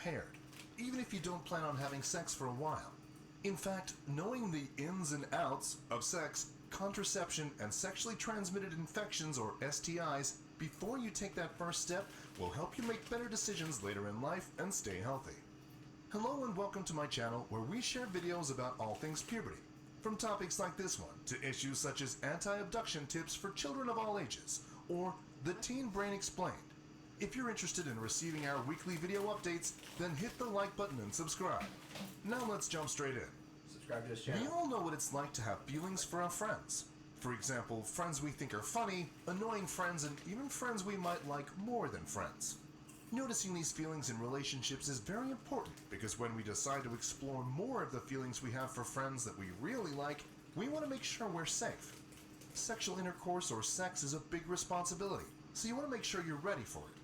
prepared, even if you don't plan on having sex for a while. In fact, knowing the ins and outs of sex, contraception, and sexually transmitted infections or STIs before you take that first step will help you make better decisions later in life and stay healthy. Hello and welcome to my channel where we share videos about all things puberty, from topics like this one to issues such as anti-abduction tips for children of all ages or the teen brain explained. If you're interested in receiving our weekly video updates, then hit the like button and subscribe. Now let's jump straight in. Subscribe to this channel. We all know what it's like to have feelings for our friends. For example, friends we think are funny, annoying friends, and even friends we might like more than friends. Noticing these feelings in relationships is very important because when we decide to explore more of the feelings we have for friends that we really like, we want to make sure we're safe. Sexual intercourse or sex is a big responsibility, so you want to make sure you're ready for it.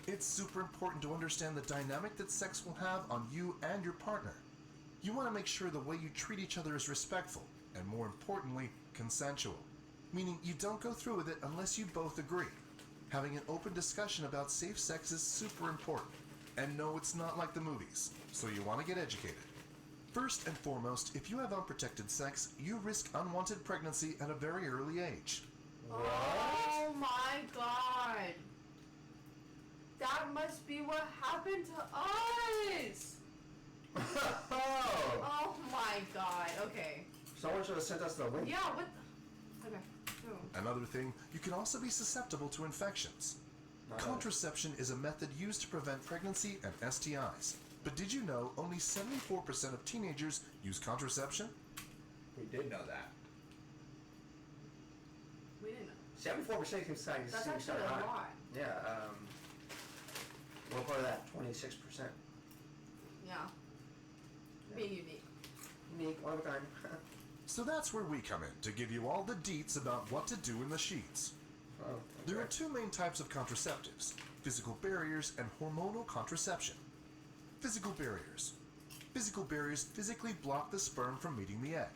It's super important to understand the dynamic that sex will have on you and your partner. You want to make sure the way you treat each other is respectful, and more importantly, consensual. Meaning you don't go through with it unless you both agree. Having an open discussion about safe sex is super important. And no, it's not like the movies, so you want to get educated. First and foremost, if you have unprotected sex, you risk unwanted pregnancy at a very early age. What? Oh my god! That must be what happened to us! Oh my god, okay. Someone should have sent us the link. Yeah, what the... Okay. Another thing, you can also be susceptible to infections. Contraception is a method used to prevent pregnancy and STIs. But did you know only 74% of teenagers use contraception? We did know that. We didn't know. 74% can say That's actually a lot. Yeah, what part of that? 26%. Yeah. Being unique. Unique, one of a kind. So that's where we come in to give you all the deets about what to do in the sheets. Oh, okay. There are two main types of contraceptives, physical barriers and hormonal contraception. Physical barriers. Physical barriers physically block the sperm from meeting the egg.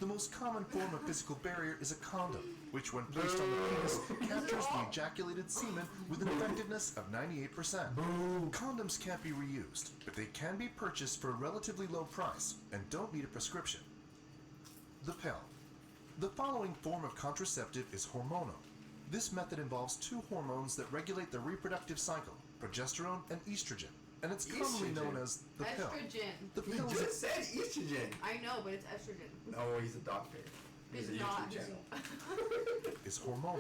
The most common form of physical barrier is a condom, which when placed on the penis captures the ejaculated semen with an effectiveness of 98%. Condoms can't be reused, but they can be purchased for a relatively low price and don't need a prescription. The pill. The following form of contraceptive is hormonal. This method involves two hormones that regulate the reproductive cycle, progesterone and estrogen, and it's commonly known as the pill. Estrogen. The He pill just said estrogen. I know, but it's estrogen. No, he's a doctor. He's a not. YouTube channel. is hormonal.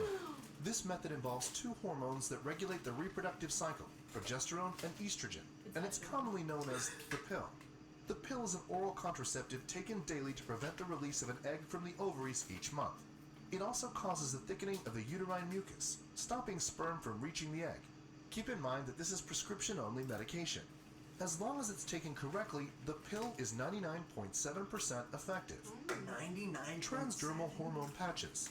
This method involves two hormones that regulate the reproductive cycle, progesterone and estrogen, and it's commonly known as the pill. The pill is an oral contraceptive taken daily to prevent the release of an egg from the ovaries each month. It also causes the thickening of the uterine mucus, stopping sperm from reaching the egg. Keep in mind that this is prescription-only medication. As long as it's taken correctly, the pill is 99.7% effective. 99. Transdermal hormone patches.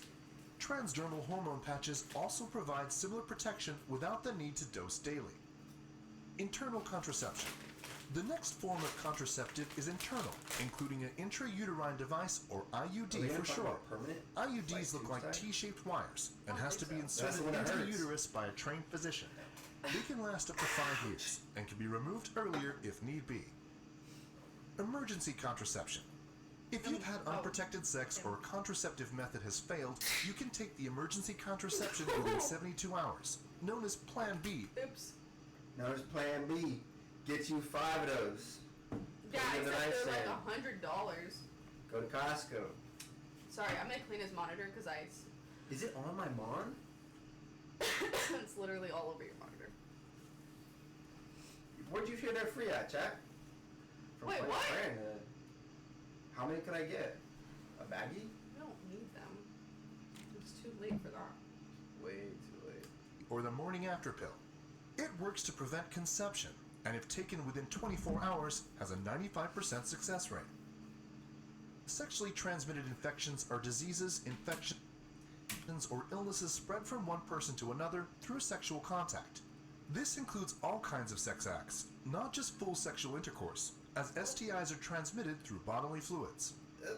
Transdermal hormone patches also provide similar protection without the need to dose daily. Internal contraception. The next form of contraceptive is internal, including an intrauterine device or IUD for short. IUDs look like T-shaped wires and has to be inserted into the uterus by a trained physician. They can last up to 5 years and can be removed earlier if need be. Emergency contraception. If you've had unprotected sex or a contraceptive method has failed, you can take the emergency contraception within 72 hours, known as Plan B. Oops. Known as Plan B. Get you 5 of those. Yeah, except they're like $100. Go to Costco. Sorry, I'm gonna clean his monitor because Is it on my mon? it's literally all over your monitor. Where'd you hear they're free at, Jack? Wait, what? How many can I get? A baggie? I don't need them. It's too late for that. Way too late. Or the morning after pill. It works to prevent conception, and if taken within 24 hours, has a 95% success rate. Sexually transmitted infections are diseases, infections, or illnesses spread from one person to another through sexual contact. This includes all kinds of sex acts, not just full sexual intercourse, as STIs are transmitted through bodily fluids.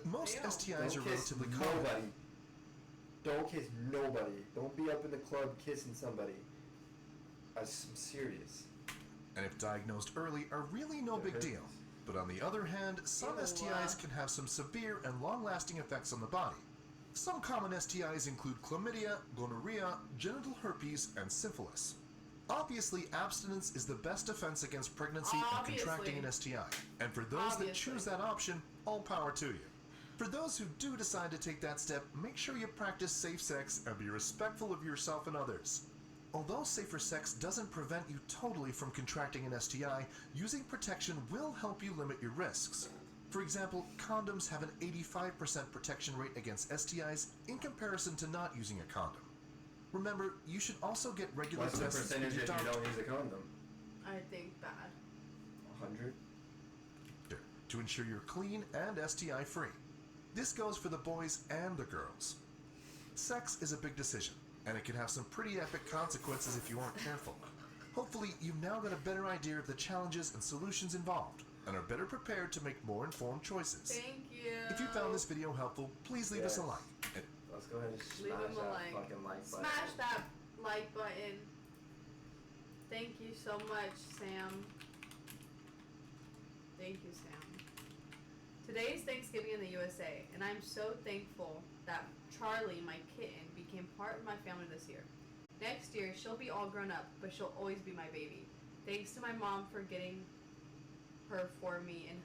Most STIs are relatively common. Don't kiss nobody. Don't be up in the club kissing somebody. I'm serious. and if diagnosed early are really no big deal. But on the other hand, some Ew. STIs can have some severe and long-lasting effects on the body. Some common STIs include chlamydia, gonorrhea, genital herpes, and syphilis. Obviously, abstinence is the best defense against pregnancy and contracting an STI. And for those that choose that option, all power to you. For those who do decide to take that step, make sure you practice safe sex and be respectful of yourself and others. Although safer sex doesn't prevent you totally from contracting an STI, using protection will help you limit your risks. For example, condoms have an 85% protection rate against STIs in comparison to not using a condom. Remember, you should also get regular What's the tests percentage if you don't use a condom? I think bad. 100? to ensure you're clean and STI free. This goes for the boys and the girls. Sex is a big decision, and it can have some pretty epic consequences if you aren't careful. Hopefully, you've now got a better idea of the challenges and solutions involved, and are better prepared to make more informed choices. Thank you. If you found this video helpful, please leave us a like. And Let's go ahead and Leave smash him a that like. fucking like button. Smash that like button. Thank you so much, Sam. Thank you, Sam. Today is Thanksgiving in the USA, and I'm so thankful that Charlie, my kitten, became part of my family this year. Next year, she'll be all grown up, but she'll always be my baby. Thanks to my mom for getting her for me and